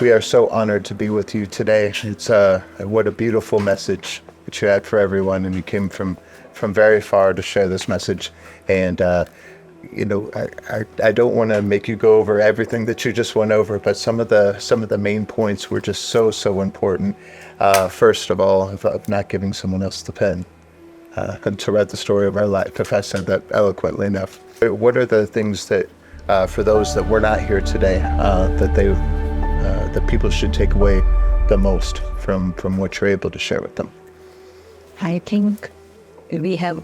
we are so honored to be with you today. It's what a beautiful message that you had for everyone, and you came from very far to share this message. And I don't want to make you go over everything that you just went over, but some of the main points were just so important. First of all, of not giving someone else the pen and to write the story of our life, if I said that eloquently enough. What are the things that, for those that were not here today, that people should take away the most from what you're able to share with them? I think we have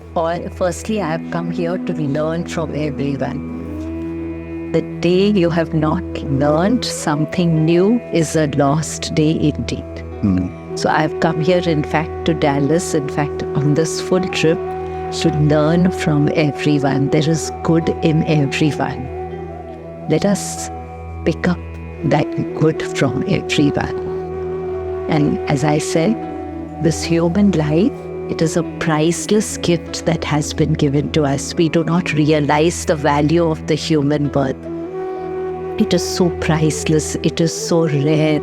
firstly, I have come here to learn from everyone. The day you have not learned something new is a lost day indeed. So I've come here, in fact, to Dallas, on this full trip, to learn from everyone. There is good in everyone. Let us pick up that good from everyone. And as I said, this human life, it is a priceless gift that has been given to us. We do not realize the value of the human birth. It is so priceless, it is so rare,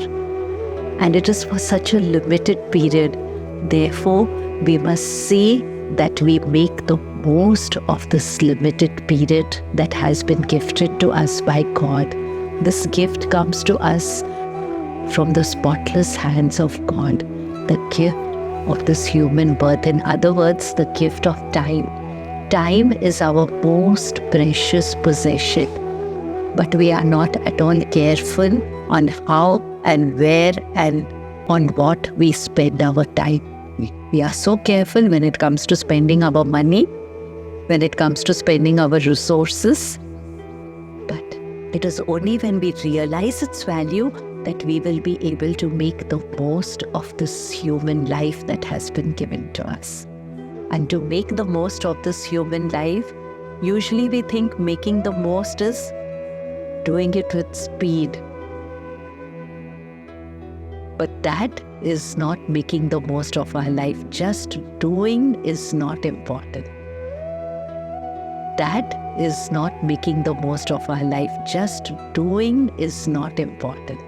and it is for such a limited period. Therefore, we must see that we make the most of this limited period that has been gifted to us by God. This gift comes to us from the spotless hands of God, the gift of this human birth. In other words, the gift of time. Time is our most precious possession, but we are not at all careful on how and where and on what we spend our time. We are so careful when it comes to spending our money, when it comes to spending our resources, but it is only when we realize its value that we will be able to make the most of this human life that has been given to us. And to make the most of this human life, usually we think making the most is doing it with speed. But that is not making the most of our life. Just doing is not important. That is not making the most of our life. Just doing is not important.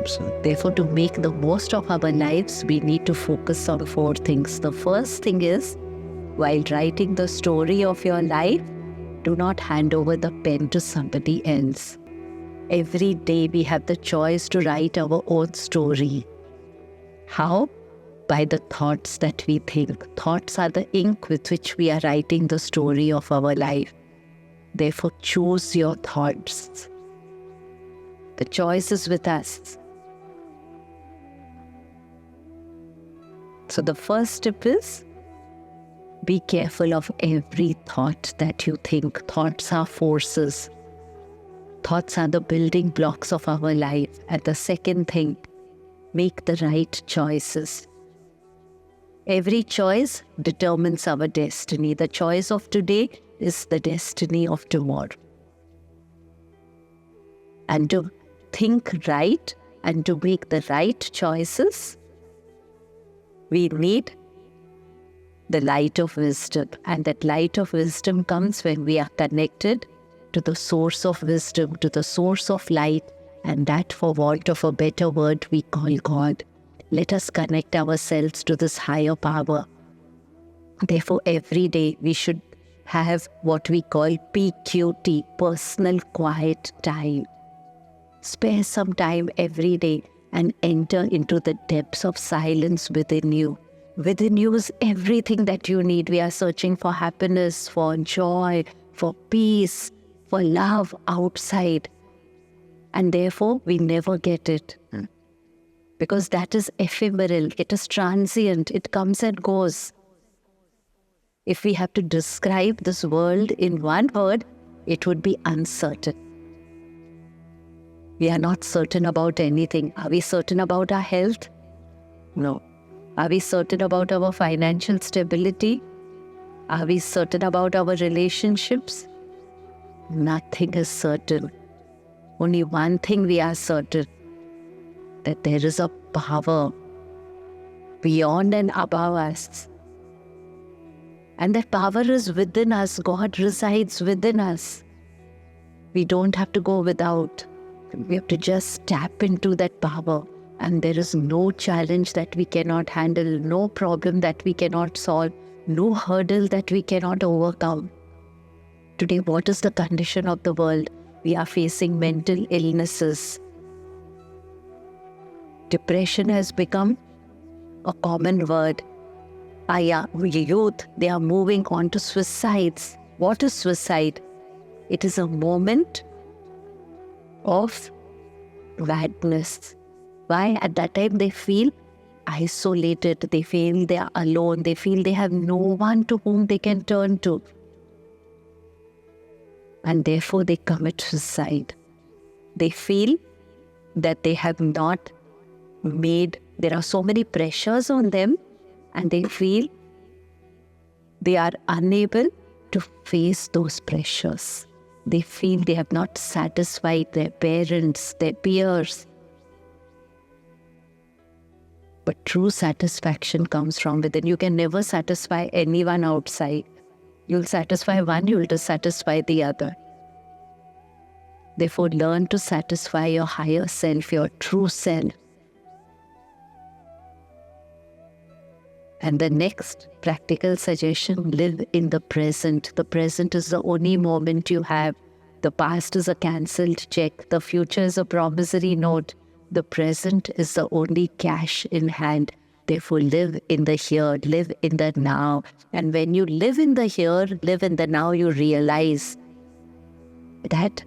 So therefore, to make the most of our lives, we need to focus on 4 things. The first thing is, while writing the story of your life, do not hand over the pen to somebody else. Every day we have the choice to write our own story. How? By the thoughts that we think. Thoughts are the ink with which we are writing the story of our life. Therefore, choose your thoughts. The choice is with us. So the first step is, be careful of every thought that you think. Thoughts are forces. Thoughts are the building blocks of our life. And the second thing, make the right choices. Every choice determines our destiny. The choice of today is the destiny of tomorrow. And to think right and to make the right choices, we need the light of wisdom. And that light of wisdom comes when we are connected to the source of wisdom, to the source of light, and that, for want of a better word, we call God. Let us connect ourselves to this higher power. Therefore, every day we should have what we call PQT, personal quiet time. Spare some time every day and enter into the depths of silence within you. Within you is everything that you need. We are searching for happiness, for joy, for peace, for love outside. And therefore, we never get it. Because that is ephemeral, it is transient, it comes and goes. If we have to describe this world in one word, it would be uncertain. We are not certain about anything. Are we certain about our health? No. Are we certain about our financial stability? Are we certain about our relationships? Nothing is certain. Only one thing we are certain, that there is a power beyond and above us. And that power is within us. God resides within us. We don't have to go without. We have to just tap into that power. And there is no challenge that we cannot handle, no problem that we cannot solve, no hurdle that we cannot overcome. Today, what is the condition of the world? We are facing mental illnesses. Depression has become a common word. Youth, they are moving on to suicides. What is suicide? It is a moment of madness. Why? At that time they feel isolated, they feel they are alone, they feel they have no one to whom they can turn to. And therefore they commit suicide. They feel that they have not made, there are so many pressures on them, and they feel they are unable to face those pressures. They feel they have not satisfied their parents, their peers. But true satisfaction comes from within. You can never satisfy anyone outside. You'll satisfy one, you'll dissatisfy the other. Therefore, learn to satisfy your higher self, your true self. And the next practical suggestion, live in the present. The present is the only moment you have. The past is a cancelled check. The future is a promissory note. The present is the only cash in hand. Therefore, live in the here, live in the now. And when you live in the here, live in the now, you realize that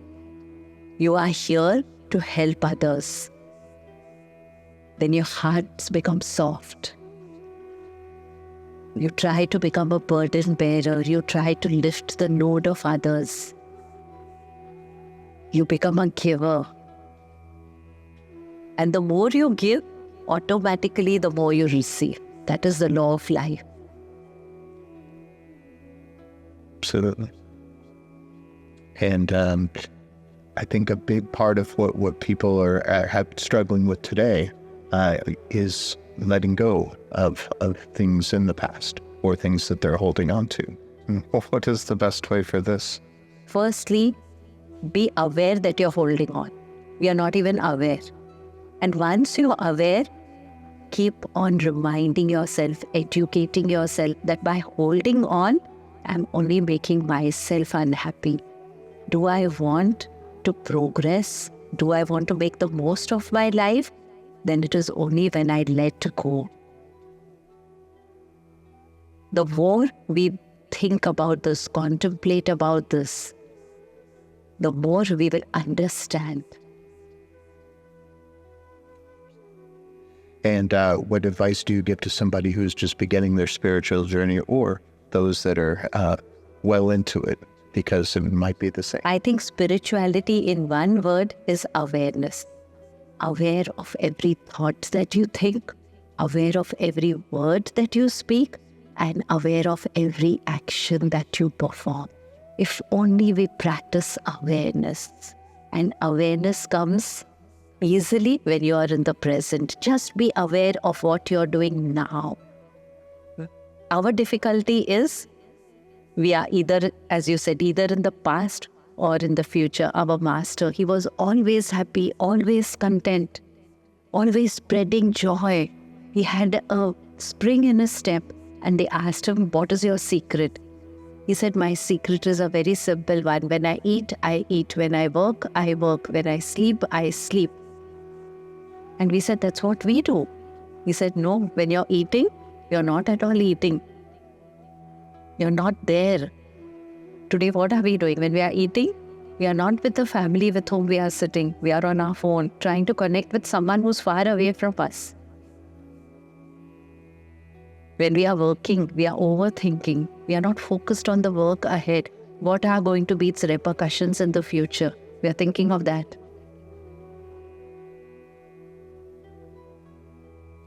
you are here to help others. Then your hearts become soft. You try to become a burden bearer. You try to lift the load of others. You become a giver. And the more you give, automatically the more you receive. That is the law of life. Absolutely. And I think a big part of what people are struggling with today is letting go of things in the past or things that they're holding on to. What is the best way for this? Firstly, be aware that you're holding on. We are not even aware. And once you're aware, keep on reminding yourself, educating yourself that by holding on, I'm only making myself unhappy. Do I want to progress? Do I want to make the most of my life? Then it is only when I let go. The more we think about this, contemplate about this, the more we will understand. And what advice do you give to somebody who's just beginning their spiritual journey, or those that are well into it? Because it might be the same. I think spirituality in one word is awareness. Aware of every thought that you think, aware of every word that you speak, and aware of every action that you perform. If only we practice awareness, and awareness comes easily when you are in the present. Just be aware of what you're doing now. Our difficulty is we are either, as you said, either in the past or in the future. Our master, he was always happy, always content, always spreading joy. He had a spring in his step, and they asked him, what is your secret? He said, my secret is a very simple one. When I eat, I eat. When I work, I work. When I sleep, I sleep. And we said, that's what we do. He said, no, when you're eating, you're not at all eating. You're not there. Today, what are we doing? When we are eating, we are not with the family with whom we are sitting. We are on our phone, trying to connect with someone who's far away from us. When we are working, we are overthinking. We are not focused on the work ahead. What are going to be its repercussions in the future? We are thinking of that.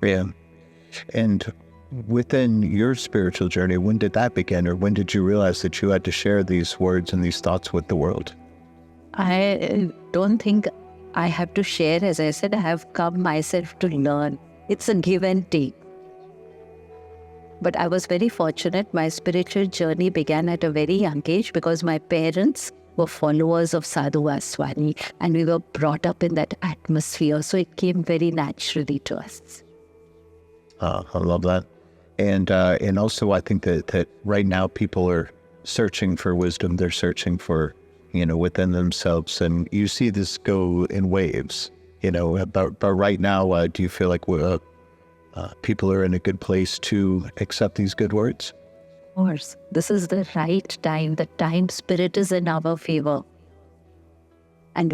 Yeah. And within your spiritual journey, when did that begin, or when did you realize that you had to share these words and these thoughts with the world? I don't think I have to share. As I said, I have come myself to learn. It's a give and take. But I was very fortunate. My spiritual journey began at a very young age because my parents were followers of Sadhu Vaswani, and we were brought up in that atmosphere. So it came very naturally to us. I love that. And also I think that right now people are searching for wisdom. They're searching for, within themselves. And you see this go in waves, but right now, do you feel like people are in a good place to accept these good words? Of course, this is the right time. The time spirit is in our favor. And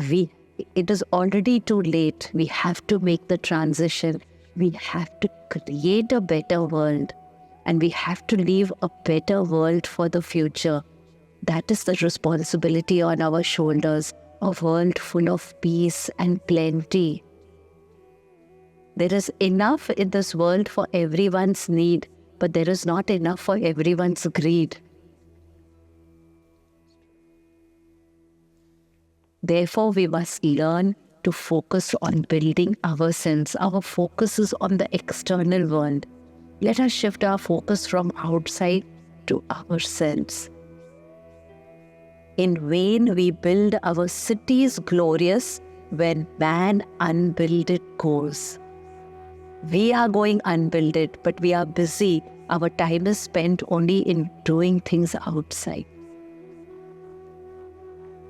it is already too late. We have to make the transition. We have to create a better world. And we have to leave a better world for the future. That is the responsibility on our shoulders. A world full of peace and plenty. There is enough in this world for everyone's need, but there is not enough for everyone's greed. Therefore, we must learn to focus on building ourselves. Our focus is on the external world. Let us shift our focus from outside to ourselves. In vain we build our cities glorious when man unbuilded goes. We are going unbuilded, but we are busy. Our time is spent only in doing things outside.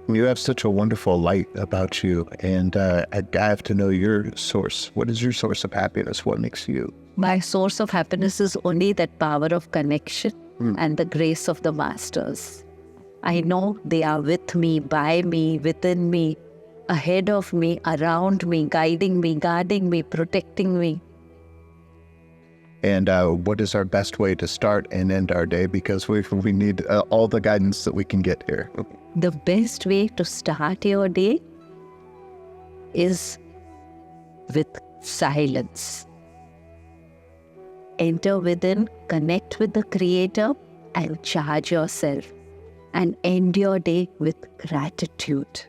You have such a wonderful light about you, and I have to know your source. What is your source of happiness? What makes you? My source of happiness is only that power of connection and the grace of the masters. I know they are with me, by me, within me, ahead of me, around me, guiding me, guarding me, protecting me. And what is our best way to start and end our day? Because we need all the guidance that we can get here. The best way to start your day is with silence. Enter within, connect with the Creator, and charge yourself. And end your day with gratitude.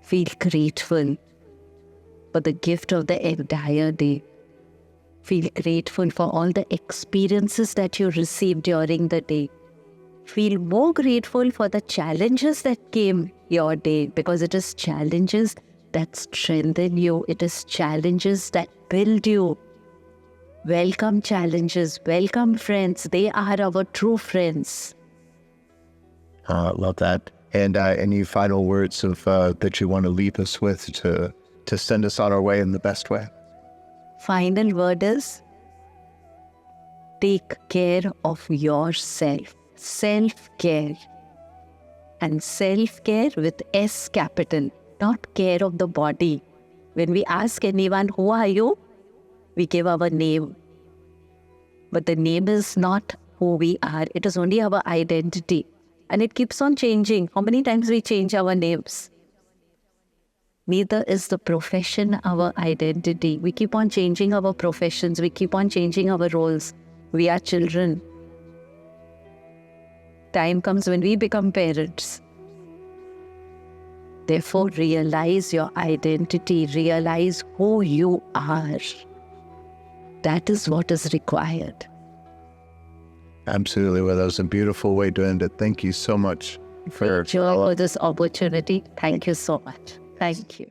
Feel grateful for the gift of the entire day. Feel grateful for all the experiences that you received during the day. Feel more grateful for the challenges that came your day, because it is challenges that strengthen you. It is challenges that build you. Welcome challenges, welcome friends. They are our true friends. Love that. And any final words of that you want to leave us with to send us on our way in the best way? Final word is, take care of yourself. Self-care. And self-care with S capital, not care of the body. When we ask anyone, who are you? We give our name. But the name is not who we are. It is only our identity. And it keeps on changing. How many times we change our names? Neither is the profession our identity. We keep on changing our professions. We keep on changing our roles. We are children. Time comes when we become parents. Therefore, realize your identity. Realize who you are. That is what is required. Absolutely. Well, that was a beautiful way to end it. Thank you so much for Thank you for this opportunity. Thank you so much. Thank you.